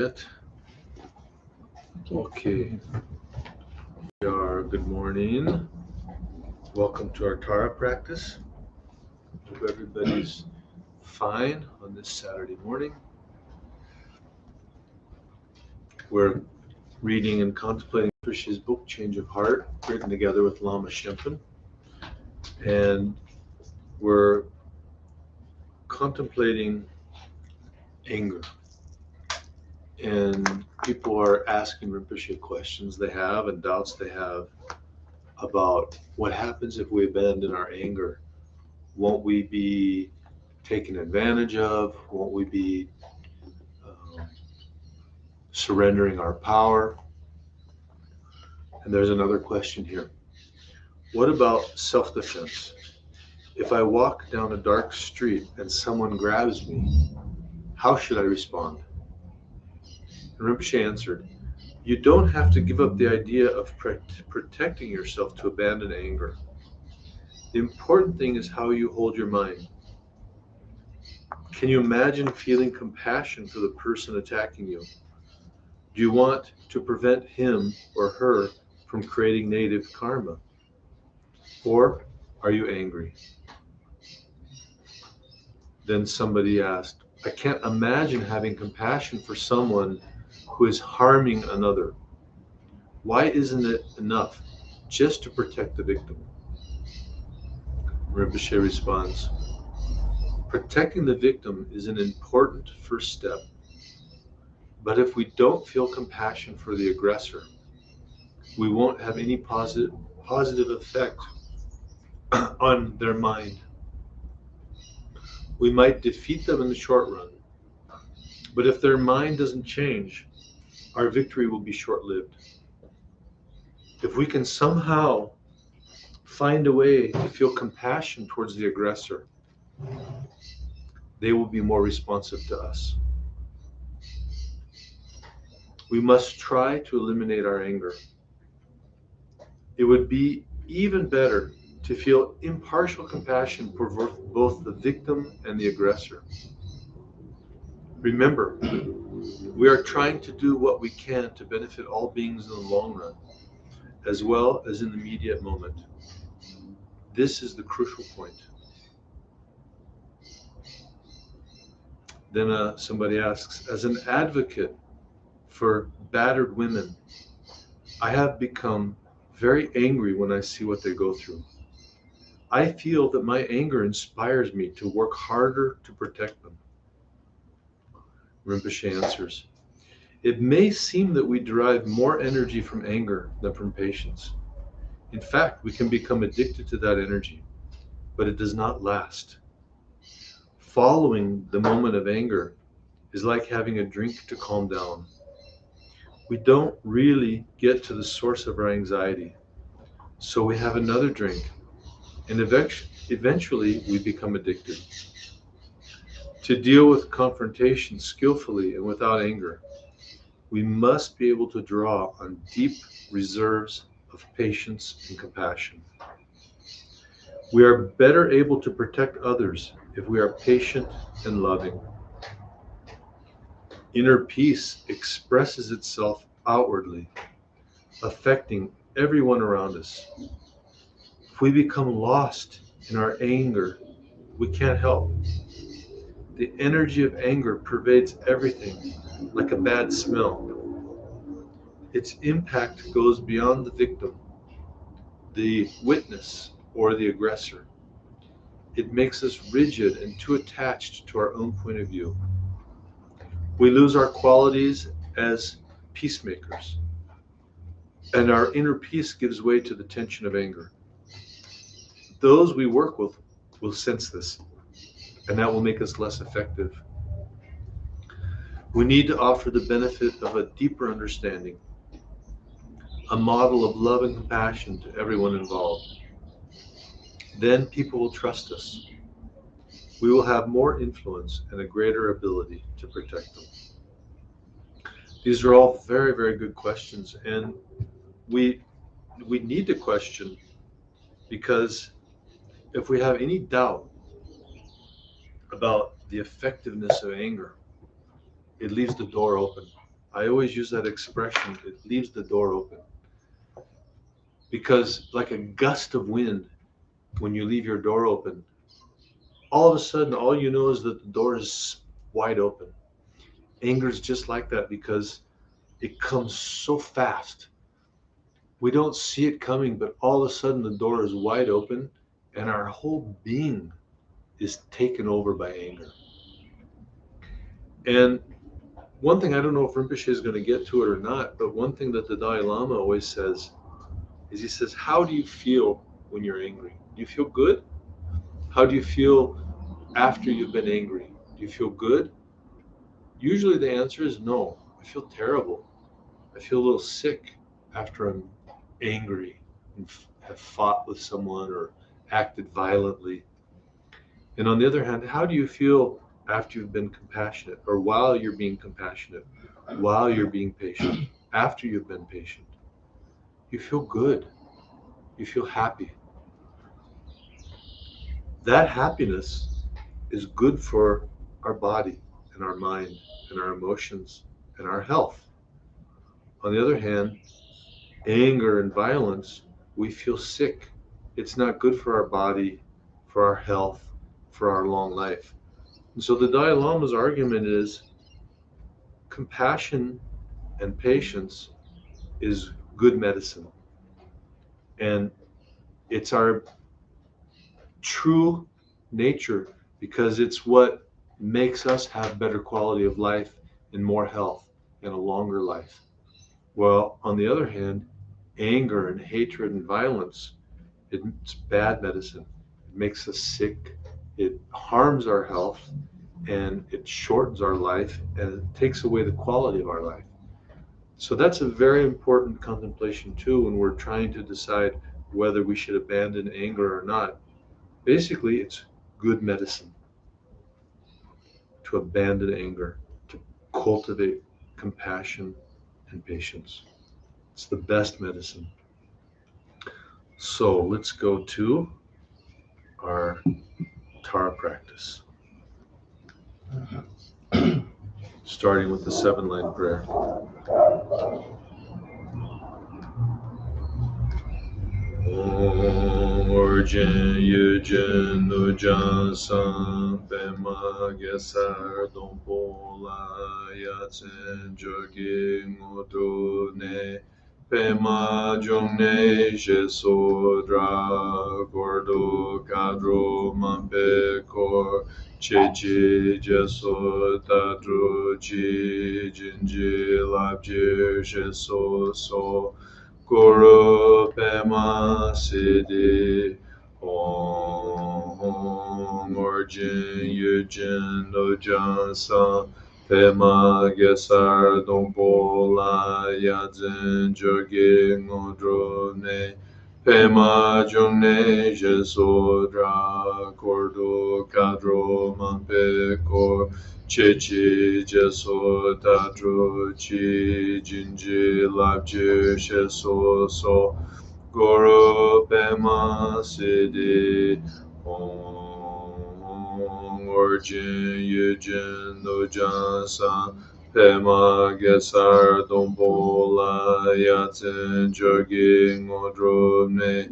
Okay, good morning. Welcome to our Tara practice. Hope everybody's fine on this Saturday morning. We're reading and contemplating Rinpoche's book, Change of Heart, written together with Lama Shenpen. And we're contemplating anger. And people are asking Rinpoche questions they have and doubts they have about what happens if we abandon our anger. Won't we be taken advantage of? Won't we be surrendering our power? And there's another question here. What about self-defense? If I walk down a dark street and someone grabs me, how should I respond? And Rinpoche answered, you don't have to give up the idea of protecting yourself to abandon anger. The important thing is how you hold your mind. Can you imagine feeling compassion for the person attacking you? Do you want to prevent him or her from creating negative karma? Or are you angry? Then somebody asked, I can't imagine having compassion for someone who is harming another. Why isn't it enough just to protect the victim? Rinpoche responds, protecting the victim is an important first step. But if we don't feel compassion for the aggressor, we won't have any positive effect on their mind. We might defeat them in the short run, but if their mind doesn't change, our victory will be short-lived. If we can somehow find a way to feel compassion towards the aggressor, they will be more responsive to us. We must try to eliminate our anger. It would be even better to feel impartial compassion for both the victim and the aggressor. Remember, we are trying to do what we can to benefit all beings in the long run, as well as in the immediate moment. This is the crucial point. Then somebody asks, as an advocate for battered women, I have become very angry when I see what they go through. I feel that my anger inspires me to work harder to protect them. Rinpoche answers, it may seem that we derive more energy from anger than from patience. In fact, we can become addicted to that energy, but it does not last. Following the moment of anger is like having a drink to calm down. We don't really get to the source of our anxiety, so we have another drink, and eventually we become addicted. To deal with confrontation skillfully and without anger, we must be able to draw on deep reserves of patience and compassion. We are better able to protect others if we are patient and loving. Inner peace expresses itself outwardly, affecting everyone around us. If we become lost in our anger, we can't help. The energy of anger pervades everything like a bad smell. Its impact goes beyond the victim, the witness, or the aggressor. It makes us rigid and too attached to our own point of view. We lose our qualities as peacemakers, and our inner peace gives way to the tension of anger. Those we work with will sense this, and that will make us less effective. We need to offer the benefit of a deeper understanding, a model of love and compassion to everyone involved. Then people will trust us. We will have more influence and a greater ability to protect them. These are all very, very good questions, and we need to question, because if we have any doubt about the effectiveness of anger, it leaves the door open I always use that expression, it leaves the door open. Because like a gust of wind, when you leave your door open, all of a sudden, all you know is that the door is wide open. Anger is just like that because it comes so fast. We don't see it coming, but all of a sudden the door is wide open and our whole being is taken over by anger. And one thing, I don't know if Rinpoche is going to get to it or not, but one thing that the Dalai Lama always says is, he says, how do you feel when you're angry? Do you feel good? How do you feel after you've been angry? Do you feel good? Usually the answer is no. I feel terrible. I feel a little sick after I'm angry and have fought with someone or acted violently. And on the other hand, how do you feel after you've been compassionate, or while you're being compassionate, while you're being patient, after you've been patient? You feel good. You feel happy. That happiness is good for our body and our mind and our emotions and our health. On the other hand, anger and violence, we feel sick. It's not good for our body, for our health, for our long life. And so the Dalai Lama's argument is compassion and patience is good medicine. And it's our true nature because it's what makes us have better quality of life and more health and a longer life. Well, on the other hand, anger and hatred and violence, it's bad medicine. It makes us sick, it harms our health, and it shortens our life, and it takes away the quality of our life. So that's a very important contemplation too when we're trying to decide whether we should abandon anger or not. Basically, it's good medicine to abandon anger, to cultivate compassion and patience. It's the best medicine. So let's go to our Tara practice. Starting with the 7-line prayer. Origin, Yujin, Nujan, San, Pema, Gesar, Dompola, Yatsen, Jogi, Ngoto, Ne, Pema, Jongne, Jesodra, Gordo, Kadro, Mampe, Kor, Chechi, Jeso, Tadro, Chi, Jinji, Labjir, Jeso, So, Guru Pema Siddhi Om Origin Yujin Dojan San Pema Gesar Dompola Yadzin Jogi Ngodro Ne Pema Jongne Jesodra Kordo Kadro Mampe Kor Chechi Jeso Tadro Chi Jinji Labji Sheso So Guru Pema Siddhi Om Origin Yujin Dojan San Pema Gesar Dompola Yatsen Jogi Ngodro Ne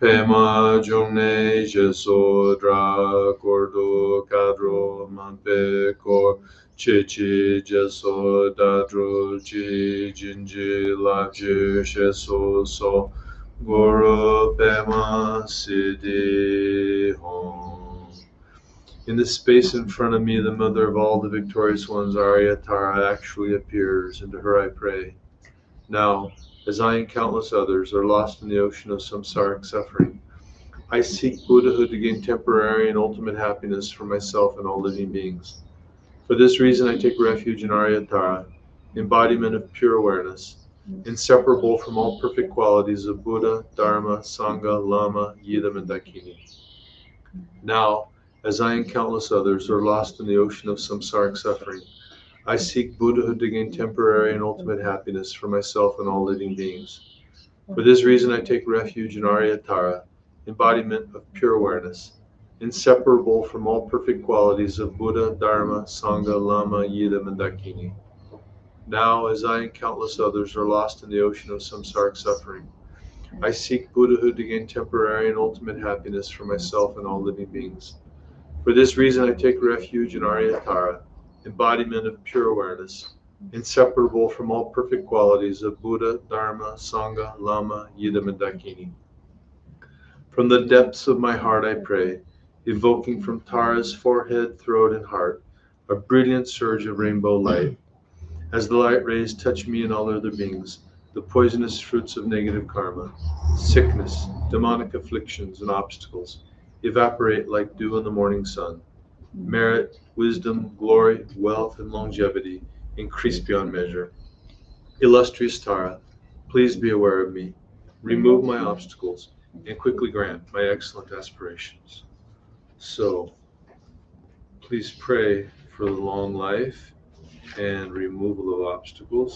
Pema Jongne Jesodra Kordo Kadro Mampe Kor Chechi Jeso Dadro Chi Jinji Labji Sheso So Guru Pema Siddhi Om. In the space in front of me, the mother of all the victorious ones, Arya Tara, actually appears, and to her I pray. Now, as I and countless others are lost in the ocean of samsaric suffering, I seek Buddhahood to gain temporary and ultimate happiness for myself and all living beings. For this reason, I take refuge in Arya Tara, embodiment of pure awareness, inseparable from all perfect qualities of Buddha, Dharma, Sangha, Lama, Yidam, and Dakini. Now, as I and countless others are lost in the ocean of samsaric suffering, I seek Buddhahood to gain temporary and ultimate happiness for myself and all living beings. For this reason, I take refuge in Arya Tara, embodiment of pure awareness, inseparable from all perfect qualities of Buddha, Dharma, Sangha, Lama, Yidam, and Dakini. Now, as I and countless others are lost in the ocean of samsaric suffering, I seek Buddhahood to gain temporary and ultimate happiness for myself and all living beings. For this reason, I take refuge in Aryatara, embodiment of pure awareness, inseparable from all perfect qualities of Buddha, Dharma, Sangha, Lama, Yidam, and Dakini. From the depths of my heart I pray, evoking from Tara's forehead, throat, and heart a brilliant surge of rainbow light. As the light rays touch me and all other beings, the poisonous fruits of negative karma, sickness, demonic afflictions, and obstacles evaporate like dew in the morning sun. Merit, wisdom, glory, wealth, and longevity increase beyond measure. Illustrious Tara, please be aware of me, remove my obstacles, and quickly grant my excellent aspirations. So, please pray for the long life and removal of obstacles.